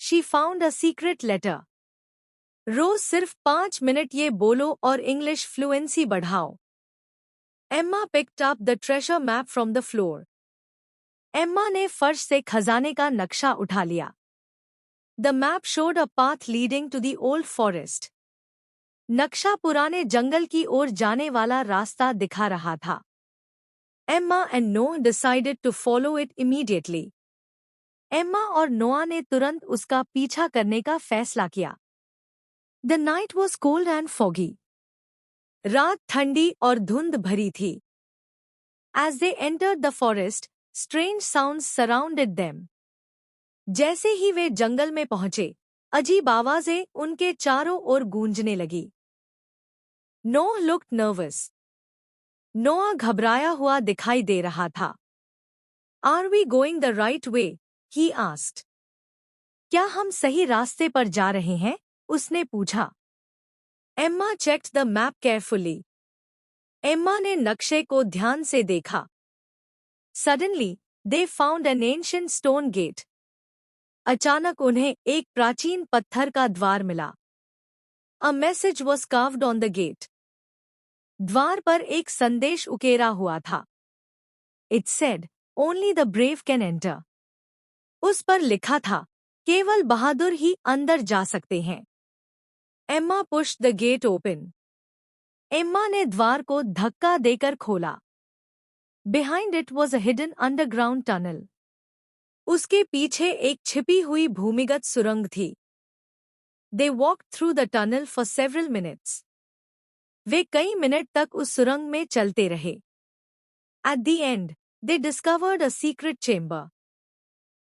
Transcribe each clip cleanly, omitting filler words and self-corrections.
She found a secret letter. रोज सिर्फ 5 minute ये बोलो और इंग्लिश फ्लुएंसी बढ़ाओ. Emma picked up the treasure map from the floor. Emma ने फर्श से खजाने का नक्शा उठा लिया. The map showed a path leading to the old forest. नक्शा पुराने जंगल की ओर जाने वाला रास्ता दिखा रहा था. Emma and Noah decided to follow it immediately. Emma और नोआ ने तुरंत उसका पीछा करने का फैसला किया. The night was cold and foggy. रात ठंडी और धुंध भरी थी. As they entered the forest, strange sounds surrounded them. जैसे ही वे जंगल में पहुंचे, अजीब आवाजें उनके चारों ओर गूंजने लगी. Noah looked nervous. नोआ घबराया हुआ दिखाई दे रहा था. Are we going the right way? He asked. क्या हम सही रास्ते पर जा रहे हैं? उसने पूछा. Emma checked the map carefully. Emma ने नक्शे को ध्यान से देखा. Suddenly, they found an ancient stone gate. अचानक उन्हें एक प्राचीन पत्थर का द्वार मिला. A message was carved on the gate. द्वार पर एक संदेश उकेरा हुआ था. It said, "Only the brave can enter." उस पर लिखा था, केवल बहादुर ही अंदर जा सकते हैं. Emma pushed the gate open. Emma ने द्वार को धक्का देकर खोला. Behind it was a hidden underground tunnel. उसके पीछे एक छिपी हुई भूमिगत सुरंग थी. They walked through the tunnel for several minutes. वे कई मिनट तक उस सुरंग में चलते रहे. At the end, they discovered a secret chamber.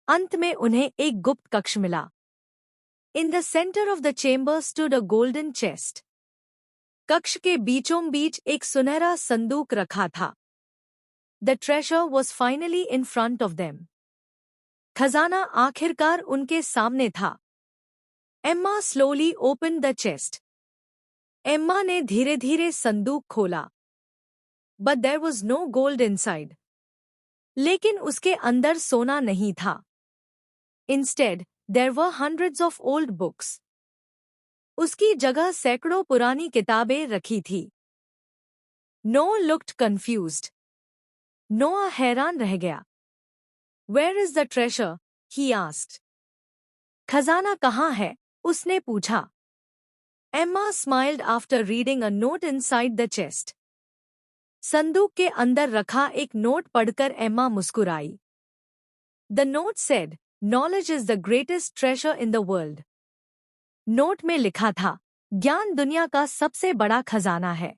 अंत में उन्हें एक गुप्त कक्ष मिला. In the center of the chamber stood a golden chest. कक्ष के बीचों बीच एक सुनहरा संदूक रखा था. The treasure was finally in front of them. खजाना आखिरकार उनके सामने था. Emma slowly opened the chest. Emma ने धीरे-धीरे संदूक खोला. But there was no gold inside. लेकिन उसके अंदर सोना नहीं था. Instead, there were hundreds of old books. उसकी जगह सैकड़ों पुरानी किताबें रखी थी. Noah looked confused. नोआ हैरान रह गया. Where is the treasure? He asked. खजाना कहाँ है? उसने पूछा. Emma smiled after reading a note inside the chest. संदूक के अंदर रखा एक नोट पढ़कर एम्मा मुस्कुराई. The note said, "Knowledge is the greatest treasure in the world." Note में लिखा था, ज्ञान दुनिया का सबसे बड़ा खजाना है.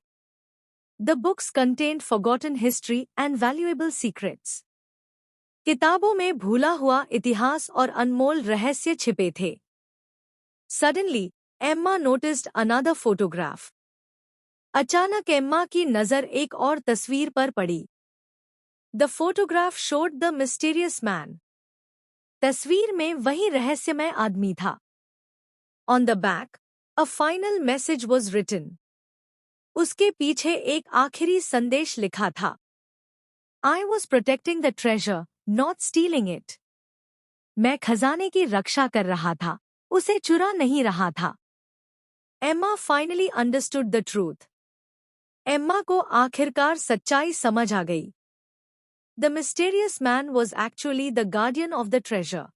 The books contained forgotten history and valuable secrets. किताबों में भूला हुआ इतिहास और अनमोल रहस्य छिपे थे. Suddenly, Emma noticed another photograph. अचानक एम्मा की नजर एक और तस्वीर पर पड़ी. The photograph showed the mysterious man. तस्वीर में वही रहस्यमय आदमी था. On the back, a final message was written. उसके पीछे एक आखिरी संदेश लिखा था. I was protecting the treasure, not stealing it. मैं खजाने की रक्षा कर रहा था, उसे चुरा नहीं रहा था. Emma finally understood the truth. Emma को आखिरकार सच्चाई समझ आ गई. The mysterious man was actually the guardian of the treasure.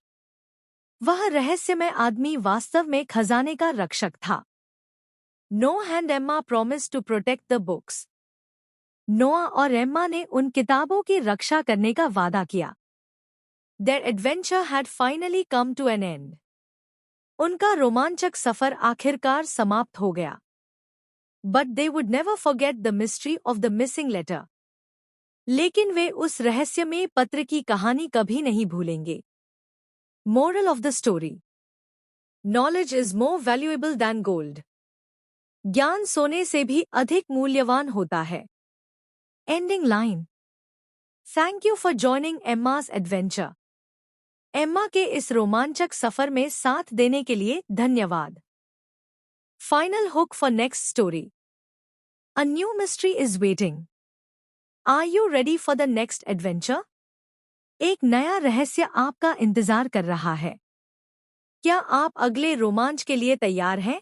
वह रहस्यमय आदमी वास्तव में खजाने का रक्षक था. Noah and Emma promised to protect the books. नोआ और एम्मा ने उन किताबों की रक्षा करने का वादा किया. Their adventure had finally come to an end. उनका रोमांचक सफर आखिरकार समाप्त हो गया. But they would never forget the mystery of the missing letter. लेकिन वे उस रहस्यमय पत्र की कहानी कभी नहीं भूलेंगे. Moral of the story. Knowledge is more valuable than gold. ज्ञान सोने से भी अधिक मूल्यवान होता है. Ending line. Thank you for joining Emma's adventure. Emma के इस रोमांचक सफर में साथ देने के लिए धन्यवाद. Final hook for next story. A new mystery is waiting. Are you ready for the next adventure? एक नया रहस्य आपका इंतजार कर रहा है. क्या आप अगले रोमांच के लिए तैयार हैं?